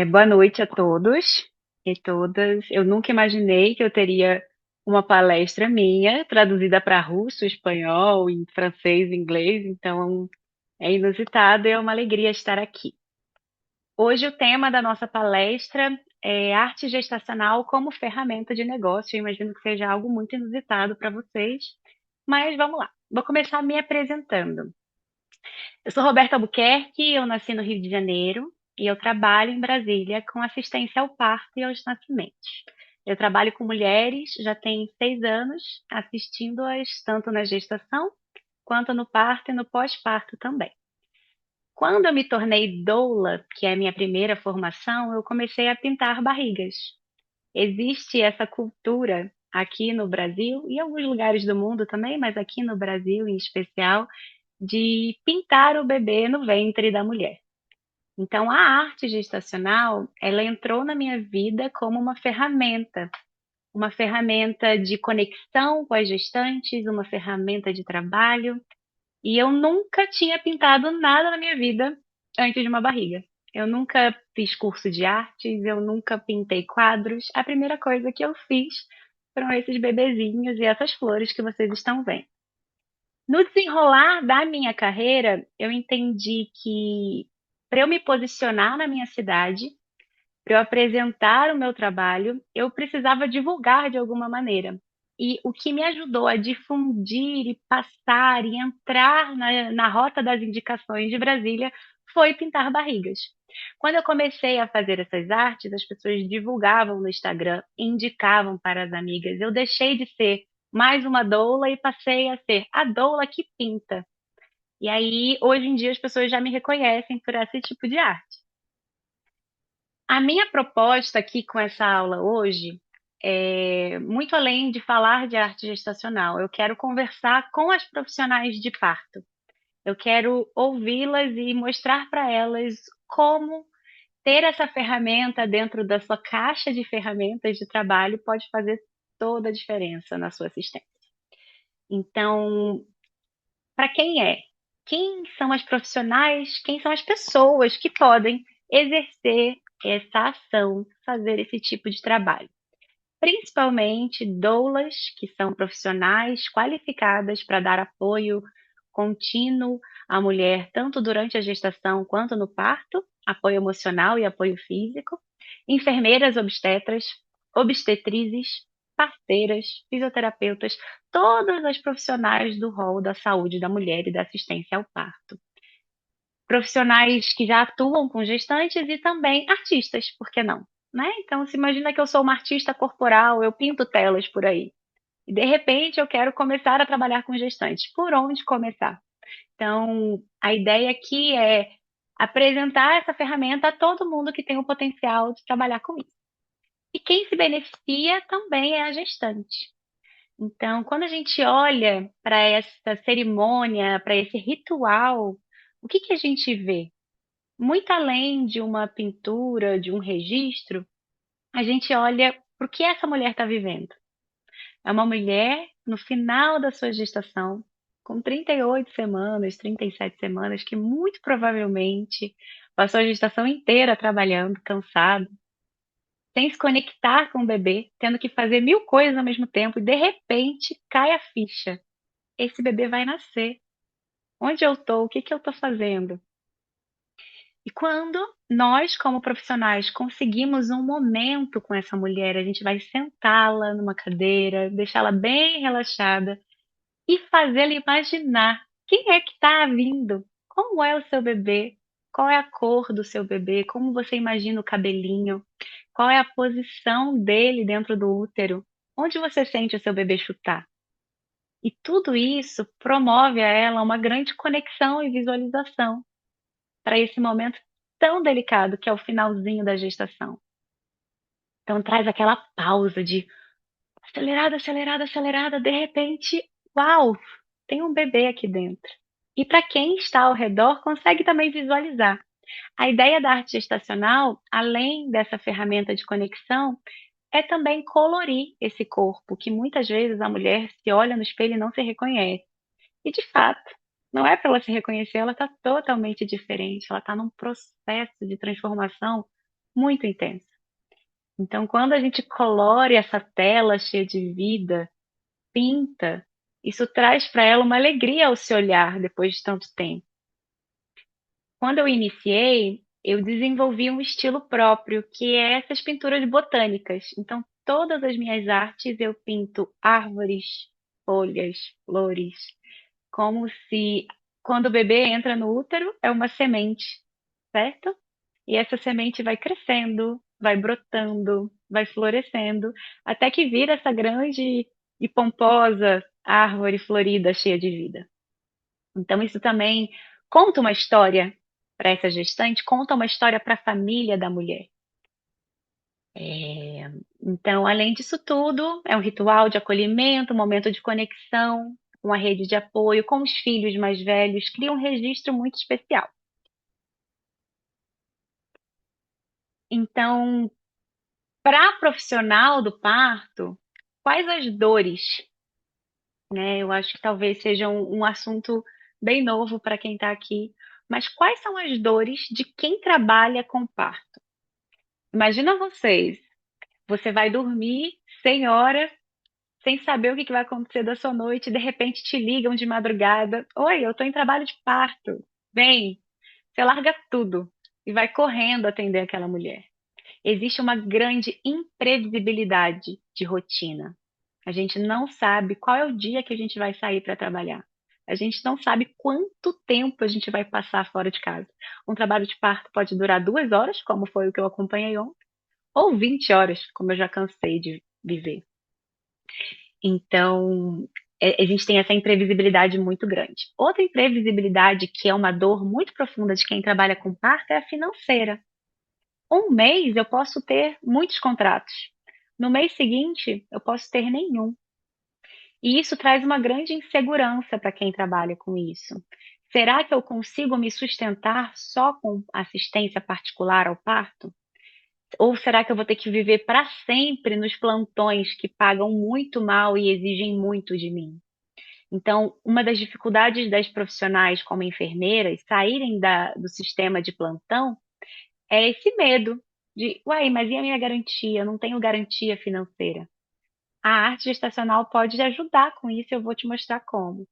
Boa noite a todos e todas. Eu nunca imaginei que eu teria uma palestra minha traduzida para russo, espanhol, em francês, inglês, então é inusitado e é uma alegria estar aqui. Hoje o tema da nossa palestra é arte gestacional como ferramenta de negócio. Eu imagino que seja algo muito inusitado para vocês, mas vamos lá. Vou começar me apresentando. Eu sou Roberta Albuquerque, eu nasci no Rio de Janeiro e eu trabalho em Brasília com assistência ao parto e aos nascimentos. Eu trabalho com mulheres, já tem 6 anos, assistindo-as tanto na gestação quanto no parto e no pós-parto também. Quando eu me tornei doula, que é a minha primeira formação, eu comecei a pintar barrigas. Existe essa cultura aqui no Brasil e em alguns lugares do mundo também, mas aqui no Brasil em especial, de pintar o bebê no ventre da mulher. Então, a arte gestacional, ela entrou na minha vida como uma ferramenta de conexão com as gestantes, uma ferramenta de trabalho, e eu nunca tinha pintado nada na minha vida antes de uma barriga. Eu nunca fiz curso de artes, eu nunca pintei quadros. A primeira coisa que eu fiz foram esses bebezinhos e essas flores que vocês estão vendo. No desenrolar da minha carreira, eu entendi que para eu me posicionar na minha cidade, para eu apresentar o meu trabalho, eu precisava divulgar de alguma maneira. E o que me ajudou a difundir e passar e entrar na rota das indicações de Brasília foi pintar barrigas. Quando eu comecei a fazer essas artes, as pessoas divulgavam no Instagram, indicavam para as amigas. Eu deixei de ser mais uma doula e passei a ser a doula que pinta. E aí, hoje em dia, as pessoas já me reconhecem por esse tipo de arte. A minha proposta aqui com essa aula hoje é muito além de falar de arte gestacional. Eu quero conversar com as profissionais de parto. Eu quero ouvi-las e mostrar para elas como ter essa ferramenta dentro da sua caixa de ferramentas de trabalho pode fazer toda a diferença na sua assistência. Então, para quem é? Quem são as profissionais? Quem são as pessoas que podem exercer essa ação, fazer esse tipo de trabalho? Principalmente doulas, que são profissionais qualificadas para dar apoio contínuo à mulher, tanto durante a gestação quanto no parto, apoio emocional e apoio físico, enfermeiras obstetras, obstetrizes, parteiras, fisioterapeutas, todas as profissionais do rol da saúde da mulher e da assistência ao parto. Profissionais que já atuam com gestantes e também artistas, por que não? Né? Então, se imagina que eu sou uma artista corporal, eu pinto telas por aí. E de repente eu quero começar a trabalhar com gestantes. Por onde começar? Então, a ideia aqui é apresentar essa ferramenta a todo mundo que tem o potencial de trabalhar com isso. E quem se beneficia também é a gestante. Então, quando a gente olha para essa cerimônia, para esse ritual, o que que a gente vê? Muito além de uma pintura, de um registro, a gente olha para o que essa mulher está vivendo. É uma mulher no final da sua gestação, com 38 semanas, 37 semanas, que muito provavelmente passou a gestação inteira trabalhando, cansada, sem se conectar com o bebê, tendo que fazer mil coisas ao mesmo tempo, e de repente cai a ficha. Esse bebê vai nascer. Onde eu estou? O que que eu estou fazendo? E quando nós, como profissionais, conseguimos um momento com essa mulher, a gente vai sentá-la numa cadeira, deixá-la bem relaxada e fazê-la imaginar quem é que está vindo, como é o seu bebê, qual é a cor do seu bebê, como você imagina o cabelinho, qual é a posição dele dentro do útero, onde você sente o seu bebê chutar. E tudo isso promove a ela uma grande conexão e visualização para esse momento tão delicado que é o finalzinho da gestação. Então traz aquela pausa de acelerada, acelerada, acelerada, de repente, uau, tem um bebê aqui dentro. E para quem está ao redor, consegue também visualizar. A ideia da arte gestacional, além dessa ferramenta de conexão, é também colorir esse corpo, que muitas vezes a mulher se olha no espelho e não se reconhece. E de fato, não é para ela se reconhecer, ela está totalmente diferente, ela está num processo de transformação muito intensa. Então, quando a gente colore essa tela cheia de vida, pinta, isso traz para ela uma alegria ao se olhar depois de tanto tempo. Quando eu iniciei, eu desenvolvi um estilo próprio, que é essas pinturas botânicas. Então, todas as minhas artes eu pinto árvores, folhas, flores, como se quando o bebê entra no útero é uma semente, certo? E essa semente vai crescendo, vai brotando, vai florescendo, até que vira essa grande e pomposa árvore florida cheia de vida. Então, isso também conta uma história para essa gestante, conta uma história para a família da mulher. Então, além disso tudo, é um ritual de acolhimento, um momento de conexão com a rede de apoio, com os filhos mais velhos, cria um registro muito especial. Então, para a profissional do parto, quais as dores, né? Eu acho que talvez seja um assunto bem novo para quem está aqui, mas quais são as dores de quem trabalha com parto? Imagina vocês, você vai dormir sem hora, sem saber o que vai acontecer da sua noite, e de repente te ligam de madrugada. Oi, eu estou em trabalho de parto. Vem, você larga tudo e vai correndo atender aquela mulher. Existe uma grande imprevisibilidade de rotina. A gente não sabe qual é o dia que a gente vai sair para trabalhar. A gente não sabe quanto tempo a gente vai passar fora de casa. Um trabalho de parto pode durar 2 horas, como foi o que eu acompanhei ontem, ou 20 horas, como eu já cansei de viver. Então, a gente tem essa imprevisibilidade muito grande. Outra imprevisibilidade, que é uma dor muito profunda de quem trabalha com parto, é a financeira. Um mês eu posso ter muitos contratos. No mês seguinte, eu posso ter nenhum. E isso traz uma grande insegurança para quem trabalha com isso. Será que eu consigo me sustentar só com assistência particular ao parto? Ou será que eu vou ter que viver para sempre nos plantões que pagam muito mal e exigem muito de mim? Então, uma das dificuldades das profissionais como enfermeiras saírem do sistema de plantão é esse medo de, uai, mas e a minha garantia? Eu não tenho garantia financeira. A arte gestacional pode ajudar com isso, eu vou te mostrar como.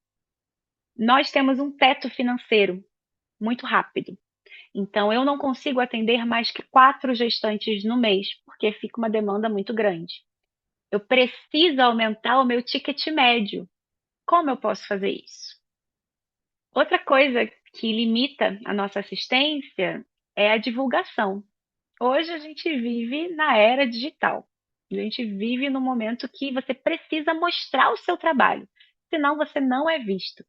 Nós temos um teto financeiro muito rápido. Então, eu não consigo atender mais que 4 gestantes no mês, porque fica uma demanda muito grande. Eu preciso aumentar o meu ticket médio. Como eu posso fazer isso? Outra coisa que limita a nossa assistência é a divulgação. Hoje a gente vive na era digital. A gente vive no momento que você precisa mostrar o seu trabalho, senão você não é visto.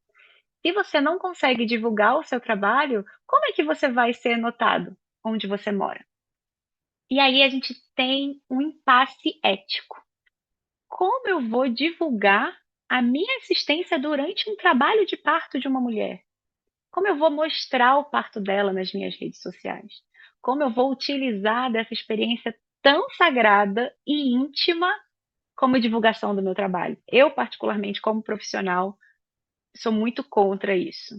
Se você não consegue divulgar o seu trabalho, como é que você vai ser notado onde você mora? E aí a gente tem um impasse ético. Como eu vou divulgar a minha assistência durante um trabalho de parto de uma mulher? Como eu vou mostrar o parto dela nas minhas redes sociais? Como eu vou utilizar dessa experiência tão sagrada e íntima como divulgação do meu trabalho? Eu, particularmente, como profissional, sou muito contra isso.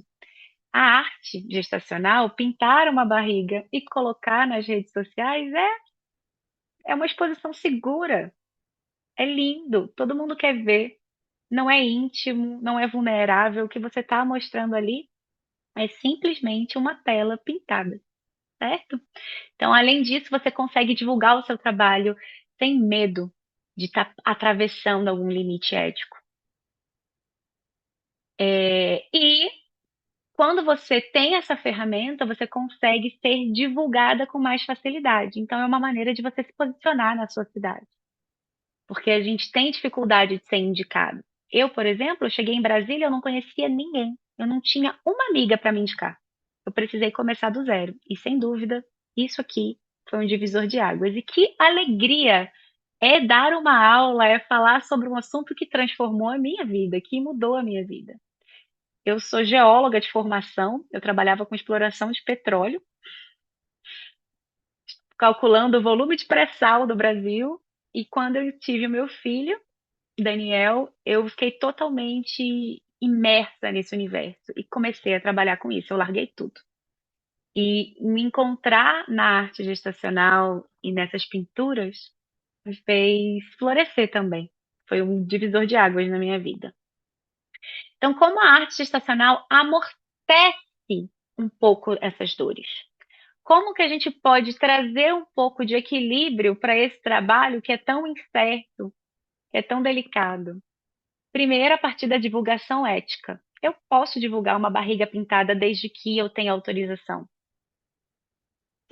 A arte gestacional, pintar uma barriga e colocar nas redes sociais é uma exposição segura. É lindo, todo mundo quer ver. Não é íntimo, não é vulnerável. O que você está mostrando ali é simplesmente uma tela pintada, certo? Então, além disso, você consegue divulgar o seu trabalho sem medo de estar atravessando algum limite ético. E quando você tem essa ferramenta, você consegue ser divulgada com mais facilidade. Então, é uma maneira de você se posicionar na sua cidade. Porque a gente tem dificuldade de ser indicado. Eu, por exemplo, eu cheguei em Brasília, eu não conhecia ninguém. Eu não tinha uma amiga para me indicar. Eu precisei começar do zero. E, sem dúvida, isso aqui foi um divisor de águas. E que alegria é dar uma aula, é falar sobre um assunto que transformou a minha vida, que mudou a minha vida. Eu sou geóloga de formação, eu trabalhava com exploração de petróleo, calculando o volume de pré-sal do Brasil. E quando eu tive o meu filho, Daniel, eu fiquei totalmente imersa nesse universo e comecei a trabalhar com isso. Eu larguei tudo. E me encontrar na arte gestacional e nessas pinturas me fez florescer também. Foi um divisor de águas na minha vida. Então, como a arte gestacional amortece um pouco essas dores? Como que a gente pode trazer um pouco de equilíbrio para esse trabalho que é tão incerto, que é tão delicado? Primeiro, a partir da divulgação ética. Eu posso divulgar uma barriga pintada desde que eu tenha autorização.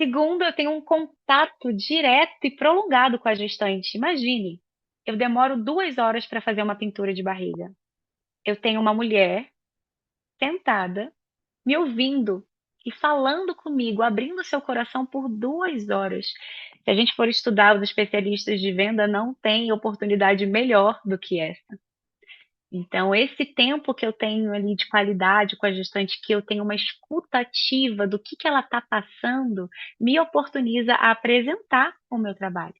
Segundo, eu tenho um contato direto e prolongado com a gestante. Imagine, eu demoro 2 horas para fazer uma pintura de barriga. Eu tenho uma mulher sentada, me ouvindo e falando comigo, abrindo seu coração por 2 horas. Se a gente for estudar, os especialistas de venda não têm oportunidade melhor do que essa. Então, esse tempo que eu tenho ali de qualidade com a gestante, que eu tenho uma escuta ativa do que ela está passando, me oportuniza a apresentar o meu trabalho.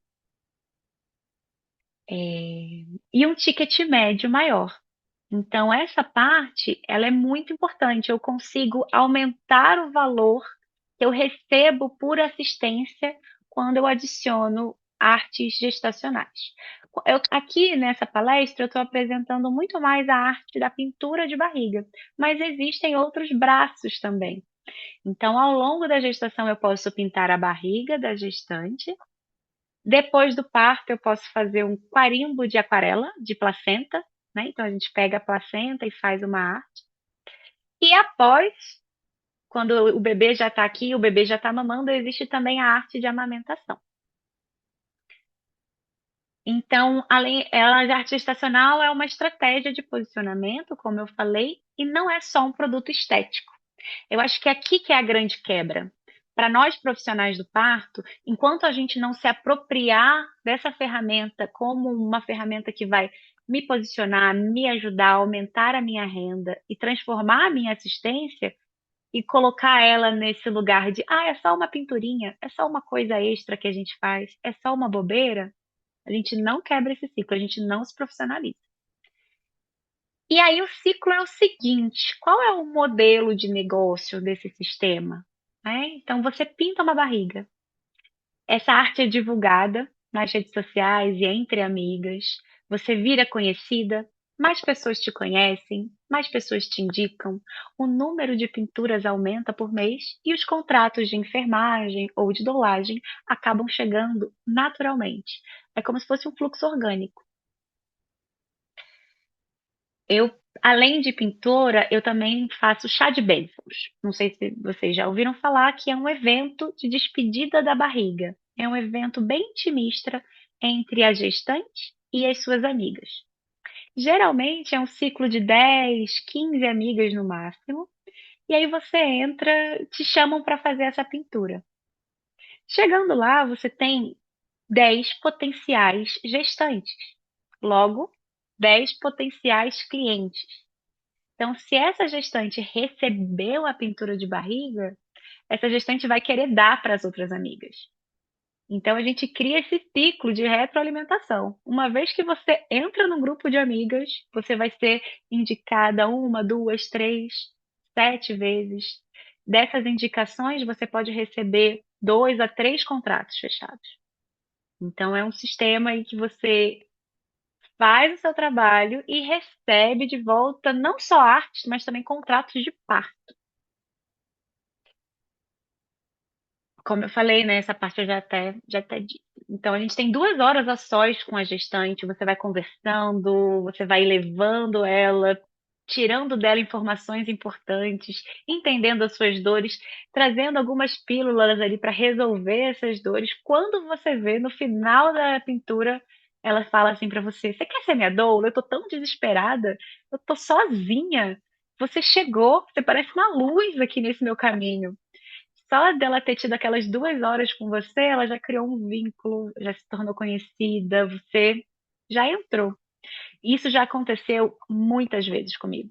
E um ticket médio maior. Então, essa parte, ela é muito importante. Eu consigo aumentar o valor que eu recebo por assistência quando eu adiciono artes gestacionais. Aqui nessa palestra, eu estou apresentando muito mais a arte da pintura de barriga, mas existem outros braços também. Então, ao longo da gestação, eu posso pintar a barriga da gestante. Depois do parto, eu posso fazer um carimbo de aquarela, de placenta, né? Então, a gente pega a placenta e faz uma arte. E após, quando o bebê já está aqui, o bebê já está mamando, existe também a arte de amamentação. Então, a arte gestacional é uma estratégia de posicionamento, como eu falei, e não é só um produto estético. Eu acho que é aqui que é a grande quebra. Para nós profissionais do parto, enquanto a gente não se apropriar dessa ferramenta como uma ferramenta que vai me posicionar, me ajudar a aumentar a minha renda e transformar a minha assistência e colocar ela nesse lugar de, é só uma pinturinha, é só uma coisa extra que a gente faz, é só uma bobeira, a gente não quebra esse ciclo, a gente não se profissionaliza. E aí o ciclo é o seguinte: qual é o modelo de negócio desse sistema? Então você pinta uma barriga. Essa arte é divulgada nas redes sociais e entre amigas. Você vira conhecida, mais pessoas te conhecem, mais pessoas te indicam, o número de pinturas aumenta por mês e os contratos de enfermagem ou de dolagem acabam chegando naturalmente. É como se fosse um fluxo orgânico. Eu, além de pintora, eu também faço chá de bênçãos. Não sei se vocês já ouviram falar que é um evento de despedida da barriga. É um evento bem intimista entre a gestante e as suas amigas. Geralmente é um ciclo de 10, 15 amigas no máximo. E aí você entra, te chamam para fazer essa pintura. Chegando lá, você tem 10 potenciais gestantes. Logo, 10 potenciais clientes. Então, se essa gestante recebeu a pintura de barriga, essa gestante vai querer dar para as outras amigas. Então, a gente cria esse ciclo de retroalimentação. Uma vez que você entra num grupo de amigas, você vai ser indicada uma, duas, três, 7 vezes. Dessas indicações, você pode receber 2 a 3 contratos fechados. Então, é um sistema aí que você faz o seu trabalho e recebe de volta não só artes, mas também contratos de parto. Como eu falei, né, essa parte eu já até disse. Então, a gente tem 2 horas a sós com a gestante, você vai conversando, você vai levando ela, tirando dela informações importantes, entendendo as suas dores, trazendo algumas pílulas ali para resolver essas dores. Quando você vê no final da pintura, ela fala assim para você: Você quer ser minha doula? Eu tô tão desesperada, eu tô sozinha. Você chegou, você parece uma luz aqui nesse meu caminho. Só dela ter tido aquelas 2 horas com você, ela já criou um vínculo, já se tornou conhecida, você já entrou. Isso já aconteceu muitas vezes comigo.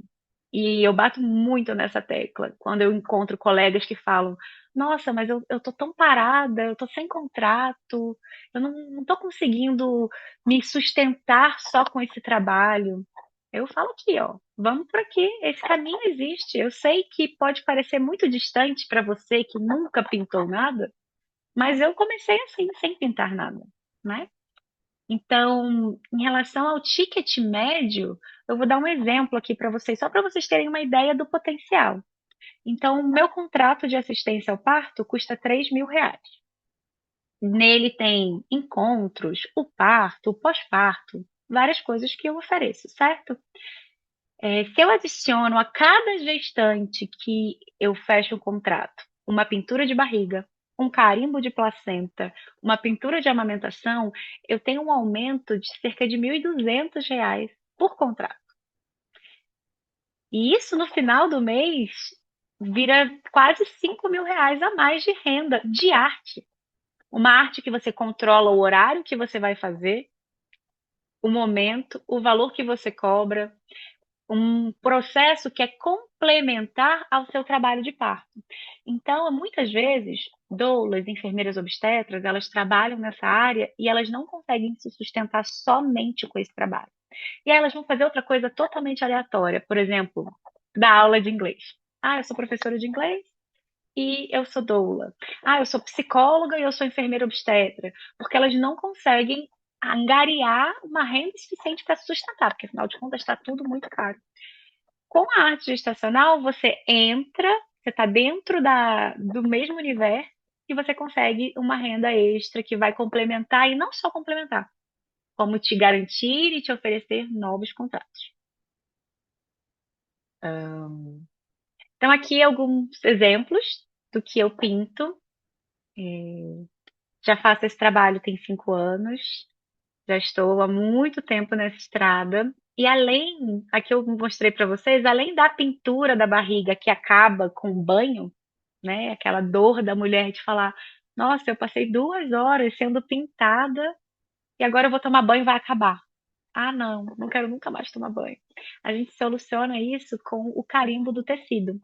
E eu bato muito nessa tecla quando eu encontro colegas que falam: Nossa, mas eu tô tão parada, eu tô sem contrato, eu não tô conseguindo me sustentar só com esse trabalho. Eu falo aqui, ó, vamos por aqui, esse caminho existe. Eu sei que pode parecer muito distante para você que nunca pintou nada, mas eu comecei assim, sem pintar nada, né? Então, em relação ao ticket médio, eu vou dar um exemplo aqui para vocês, só para vocês terem uma ideia do potencial. Então, o meu contrato de assistência ao parto custa R$ 3.000. Nele tem encontros, o parto, o pós-parto, várias coisas que eu ofereço, certo? Se eu adiciono a cada gestante que eu fecho o contrato uma pintura de barriga, um carimbo de placenta, uma pintura de amamentação, eu tenho um aumento de cerca de R$ 1.200 por contrato. E isso no final do mês vira quase R$ 5.000 a mais de renda de arte. Uma arte que você controla o horário que você vai fazer, o momento, o valor que você cobra, um processo que é complementar ao seu trabalho de parto. Então, muitas vezes, doulas, enfermeiras obstetras, elas trabalham nessa área e elas não conseguem se sustentar somente com esse trabalho. E aí elas vão fazer outra coisa totalmente aleatória, por exemplo, dar aula de inglês. Ah, eu sou professora de inglês e eu sou doula. Ah, eu sou psicóloga e eu sou enfermeira obstetra, porque elas não conseguem angariar uma renda suficiente para se sustentar, porque afinal de contas está tudo muito caro. Com a arte gestacional, você entra, você está dentro do mesmo universo e você consegue uma renda extra que vai complementar, e não só complementar, como te garantir e te oferecer novos contratos. Então, aqui alguns exemplos do que eu pinto. Já faço esse trabalho tem 5 anos, já estou há muito tempo nessa estrada. E além, aqui eu mostrei para vocês, além da pintura da barriga que acaba com o banho, né? Aquela dor da mulher de falar: nossa, eu passei 2 horas sendo pintada e agora eu vou tomar banho e vai acabar. Ah, não, não quero nunca mais tomar banho. A gente soluciona isso com o carimbo do tecido,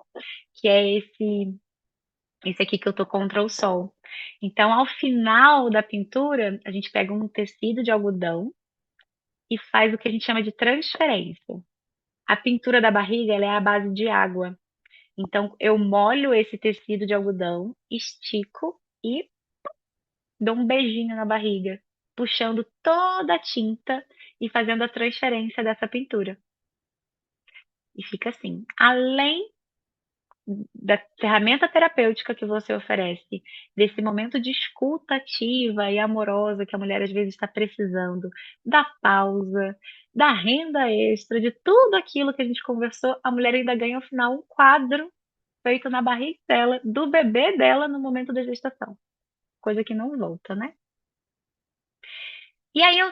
que é esse aqui que eu tô contra o sol. Então, ao final da pintura, a gente pega um tecido de algodão e faz o que a gente chama de transferência. A pintura da barriga, ela é à base de água. Então, eu molho esse tecido de algodão, estico e dou um beijinho na barriga, puxando toda a tinta e fazendo a transferência dessa pintura. E fica assim. Além da ferramenta terapêutica que você oferece, desse momento de escuta ativa e amorosa que a mulher às vezes está precisando, da pausa, da renda extra, de tudo aquilo que a gente conversou, a mulher ainda ganha ao final um quadro feito na barriga dela, do bebê dela no momento da gestação. Coisa que não volta, né? E aí eu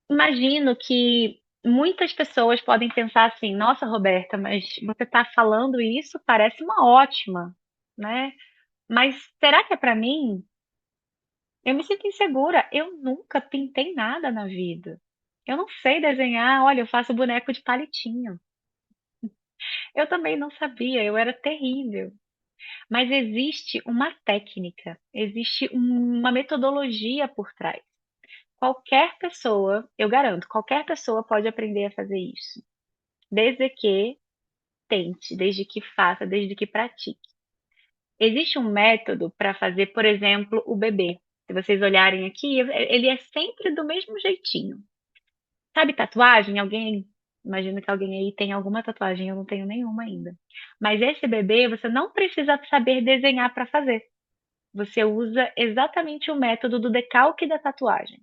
imagino que muitas pessoas podem pensar assim: nossa, Roberta, mas você está falando isso, parece uma ótima, né? Mas será que é para mim? Eu me sinto insegura. Eu nunca pintei nada na vida. Eu não sei desenhar. Olha, eu faço boneco de palitinho. Eu também não sabia, eu era terrível. Mas existe uma técnica, existe uma metodologia por trás. Qualquer pessoa, eu garanto, qualquer pessoa pode aprender a fazer isso. Desde que tente, desde que faça, desde que pratique. Existe um método para fazer, por exemplo, o bebê. Se vocês olharem aqui, ele é sempre do mesmo jeitinho. Sabe tatuagem? Imagino que alguém aí tem alguma tatuagem, eu não tenho nenhuma ainda. Mas esse bebê, você não precisa saber desenhar para fazer. Você usa exatamente o método do decalque da tatuagem.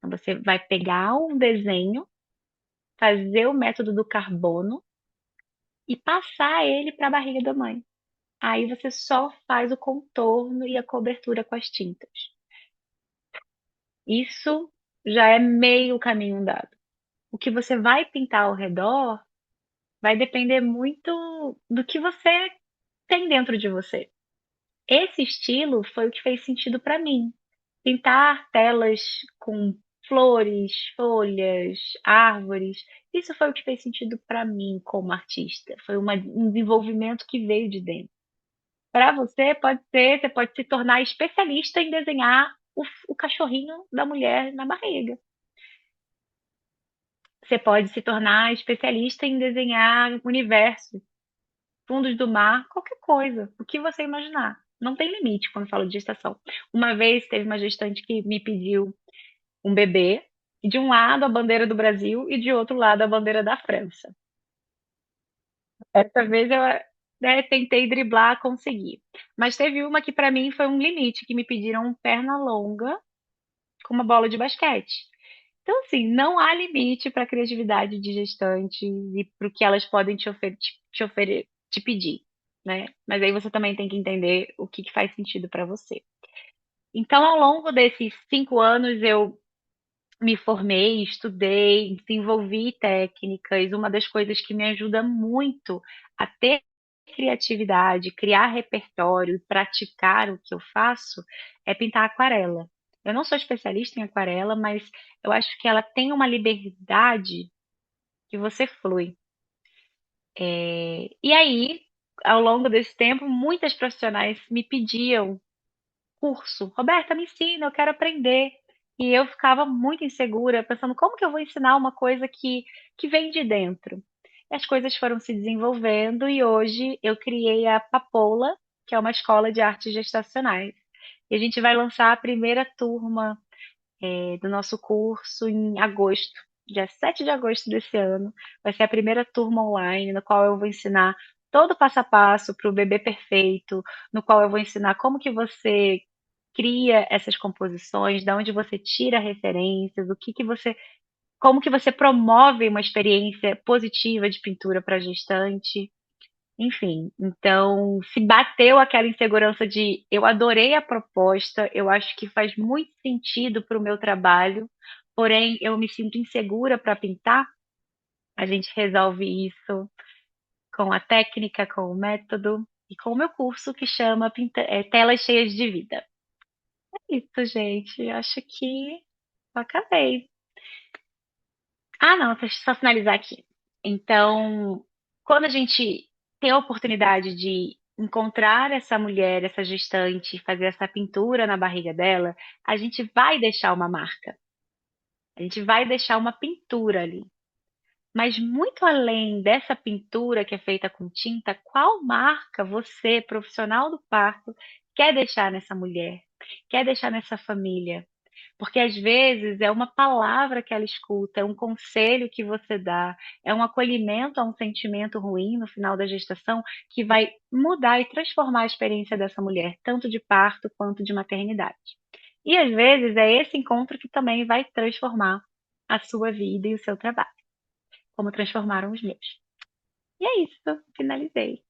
Então, você vai pegar um desenho, fazer o método do carbono e passar ele para a barriga da mãe. Aí você só faz o contorno e a cobertura com as tintas. Isso já é meio caminho andado. O que você vai pintar ao redor vai depender muito do que você tem dentro de você. Esse estilo foi o que fez sentido para mim. Pintar telas com flores, folhas, árvores, isso foi o que fez sentido para mim como artista. Foi um desenvolvimento que veio de dentro. Para você, pode ser, você pode se tornar especialista em desenhar o cachorrinho da mulher na barriga. você pode se tornar especialista em desenhar universos, fundos do mar, qualquer coisa, o que você imaginar. Não tem limite quando falo de gestação. Uma vez teve uma gestante que me pediu um bebê, e de um lado a bandeira do Brasil e de outro lado a bandeira da França. Essa vez eu, né, tentei driblar, consegui. Mas teve uma que para mim foi um limite, que me pediram perna longa com uma bola de basquete. Então, assim, não há limite para a criatividade de gestantes e para o que elas podem te pedir, né? Mas aí você também tem que entender o que faz sentido para você. Então, ao longo desses 5 anos, eu me formei, estudei, desenvolvi técnicas. Uma das coisas que me ajuda muito a ter criatividade, criar repertório e praticar o que eu faço é pintar aquarela. Eu não sou especialista em aquarela, mas eu acho que ela tem uma liberdade que você flui. E aí, ao longo desse tempo, muitas profissionais me pediam curso. Roberta, me ensina, eu quero aprender. E eu ficava muito insegura, pensando como que eu vou ensinar uma coisa que vem de dentro. E as coisas foram se desenvolvendo e hoje eu criei a Papoula, que é uma escola de artes gestacionais. E a gente vai lançar a primeira turma do nosso curso em agosto, dia 7 de agosto desse ano. Vai ser a primeira turma online, no qual eu vou ensinar todo o passo a passo para o bebê perfeito, no qual eu vou ensinar como que você cria essas composições, de onde você tira referências, como que você promove uma experiência positiva de pintura para gestante. Enfim, então se bateu aquela insegurança de eu adorei a proposta, eu acho que faz muito sentido para o meu trabalho, porém eu me sinto insegura para pintar, a gente resolve isso com a técnica, com o método e com o meu curso que chama Telas Cheias de Vida. É isso, gente. Acho que eu acabei. Ah, não, deixa eu só finalizar aqui. Então, quando a gente tem a oportunidade de encontrar essa mulher, essa gestante, fazer essa pintura na barriga dela, a gente vai deixar uma marca. A gente vai deixar uma pintura ali. Mas muito além dessa pintura que é feita com tinta, qual marca você, profissional do parto, quer deixar nessa mulher? Quer deixar nessa família? Porque às vezes é uma palavra que ela escuta, é um conselho que você dá, é um acolhimento a um sentimento ruim no final da gestação que vai mudar e transformar a experiência dessa mulher, tanto de parto quanto de maternidade. E às vezes é esse encontro que também vai transformar a sua vida e o seu trabalho, como transformaram os meus. E é isso, finalizei.